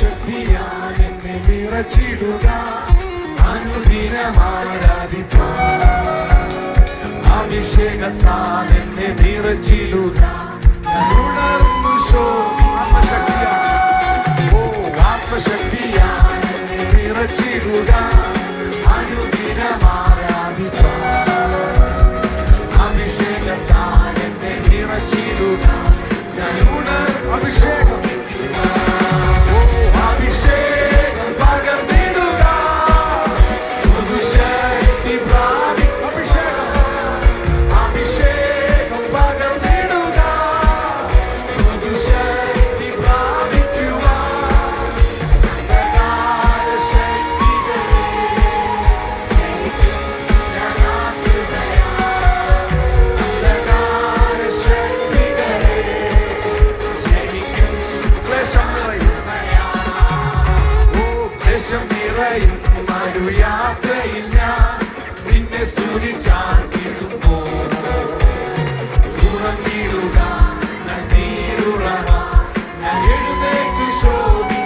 ആത്മശക്തിയാൽ എന്നെ നിറച്ചിടുക, അനുദിനം ആരാധിപ്പാൻ. അഭിഷേകത്താൽ എന്നെ നിറച്ചിടുക, ഞാൻ ഉണർന്നു ആത്മശക്തിയാൽ എന്നെ നിറച്ചിടുക, അനുദിനം ആരാധിപ്പാൻ. അഭിഷേകത്താൽ എന്നെ നിറച്ചിടുക, ഞാൻ ഉണർന്നു അഭിഷേകം പകർന്നിടുക, പുതുശക്തി പ്രാപിക്കും. അഭിഷേകം പകർന്നിടുക, പുതുശക്തി പ്രാപിക്കുവാൻ. അന്ധകാര ശക്തികളെ ജയിക്കും ഞാൻ ആത്മയാൽ. അന്ധകാര ശക്തികളെ ജയിക്കും. ക്ലേശം നിറയും മരുയാത്രയിൽ ഞാൻ നിന്നെ സ്തുതിച്ചാർത്തിടുമ്പോൾ തുറന്നിടുക നീരുറവ, ഞാൻ എഴുന്നേറ്റു ശോഭി.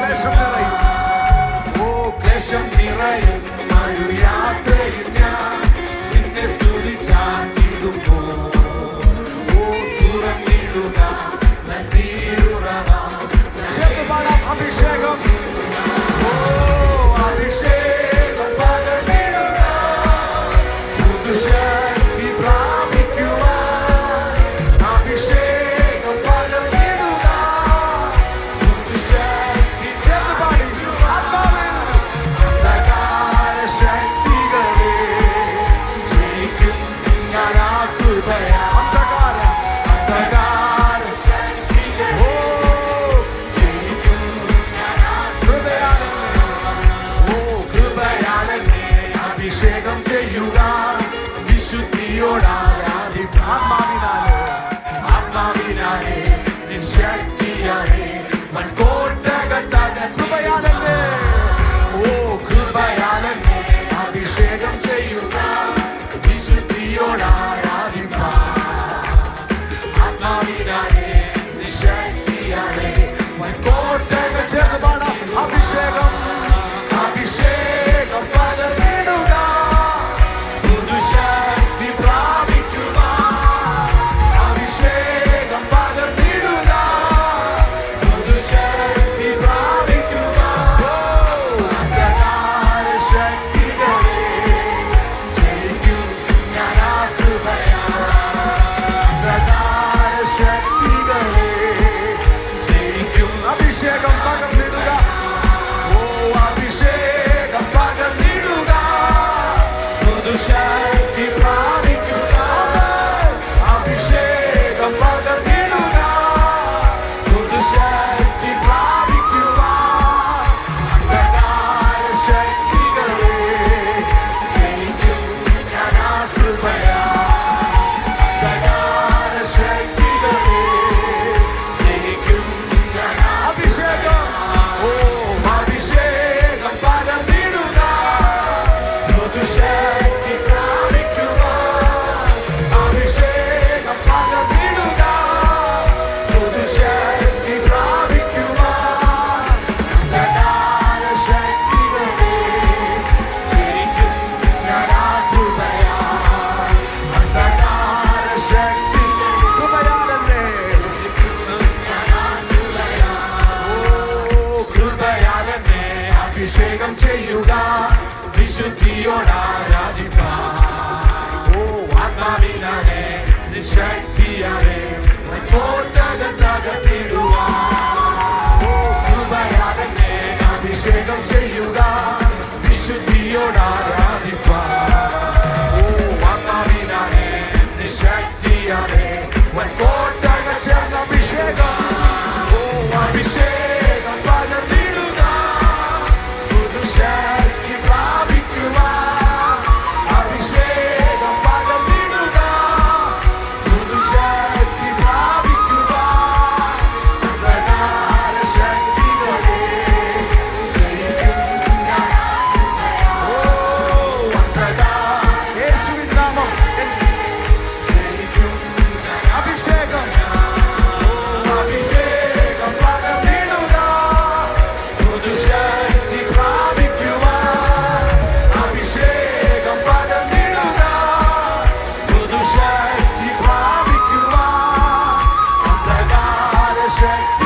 ക്ലേശം നിറയും മരുയാത്രയിൽ ഞാൻ നിന്നെ സ്തുതിച്ചാർത്തിടുമ്പോൾ തുറന്നിടുക നീരുറവ. അഭിഷേകം ശക്തി പ്രാപിക്കുവാൻ. അഭിഷേകം പകർന്നിടുക, പുതുശക്തി ചേർന്ന് ആത്മാവിൽ. അന്ധകാര ശക്തികളെ ജയിക്കും ഞാൻ ആത്മയാൽ. അന്ധകാര ശക്തികളെ ജയിക്കും ഞാൻ ആത്മയാൽ. കൃപയാലെന്നെ അഭിഷേകം ചെയ്യുക, ആത്മാവിനാലെ നിൻ ശക്തിയാലെ മൺകോട്ടകൾ കൃപയാലെന്നെ. കൃപയാലെന്നെ അഭിഷേകം ചെയ്യുക, വിശുദ്ധിയോടാരാധിപ്പാൻ. ആത്മാവിനാലെ നിൻ ശക്തിയാലെ മൺകോട്ടകൾ ചേർന്ന് അഭിഷേകം അഭിഷേകം പകർന്നിടുക, പുതുശക്തി പ്രാപിക്കുവാൻ. അഭിഷേകം പകർന്നിടുക, പുതുശക്തി പ്രാപിക്കുവാൻ. അന്ധകാര ശക്തികളെ ജയിക്കും ഞാൻ ആത്മയാൽ. അന്ധകാര ശക്തികളെ ജയിക്കും. അഭിഷേകം പകർന്നിടുക, അഭിഷേകം പകർന്നിടുക, പുതുശക്തി പ്രാപിക്കുക. അഭിഷേകം പകർന്നിടുക, പുതുശക്തി പ്രാപിക്കുവാൻ. അന്ധകാര ശക്തികളെ ജയിക്കും ഞാൻ ആത്മയാൽ. അന്ധകാര ശക്തികളെ ജയിക്കും ഞാൻ. അഭിഷേകം അഭിഷേകം പകർന്നിടുക, പുതുശക്തി പ്രാപിക്കുവാൻ. അഭിഷേകം പകർന്നിടുക, പുതുശക്തി പ്രാപിക്കുവാൻ. അന്ധകാര ശക്തികളെ ജയിക്കും ഞാൻ ആത്മയാൽ. അന്ധകാര ശക്തികളെ കൃപയാലെന്നെ കൃപയാലെന്നെ അഭിഷേകം ചെയ്യുക, വിശുദ്ധിയോടാരാധിപ്പാൻ. ആത്മാവിനാലെ നിൻ ശക്തിയാലെ കോട്ടകൾ തകർത്തിടുവാൻ. കൃപയാലെന്നെ അഭിഷേകം ചെയ്യുക, വിശുദ്ധിയോടാരാധിപ്പാൻ. ആത്മാവിനാലെ നിൻ ശക്തിയാലെ കോട്ടകൾ ചേർന്ന അഭിഷേകം. അഭിഷേകം പകർന്നിടുക, പുതുശക്തി പ്രാപിക്കുവാൻ. ശക്തി